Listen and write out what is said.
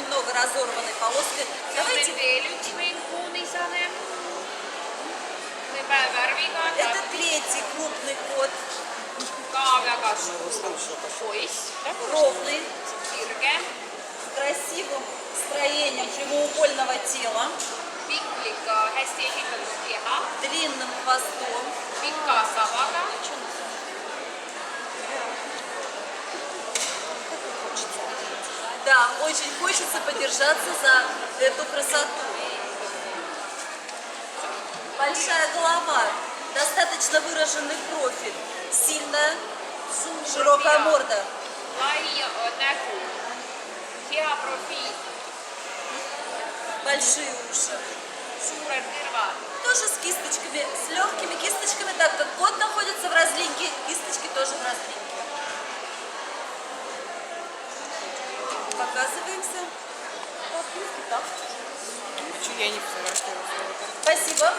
немного разорванной полоской. Давайте. Это третий крупный кот. Ровный, с красивым строением прямоугольного тела, длинным хвостом. Да, очень хочется подержаться за эту красоту. Большая голова, достаточно выраженный профиль, сильная, широкая морда. Большие уши. Тоже с кисточками, с легкими кисточками, так как кот находится в разлинке, кисточки тоже в разлинке. Показываемся. Я не понимаю, что это. Спасибо.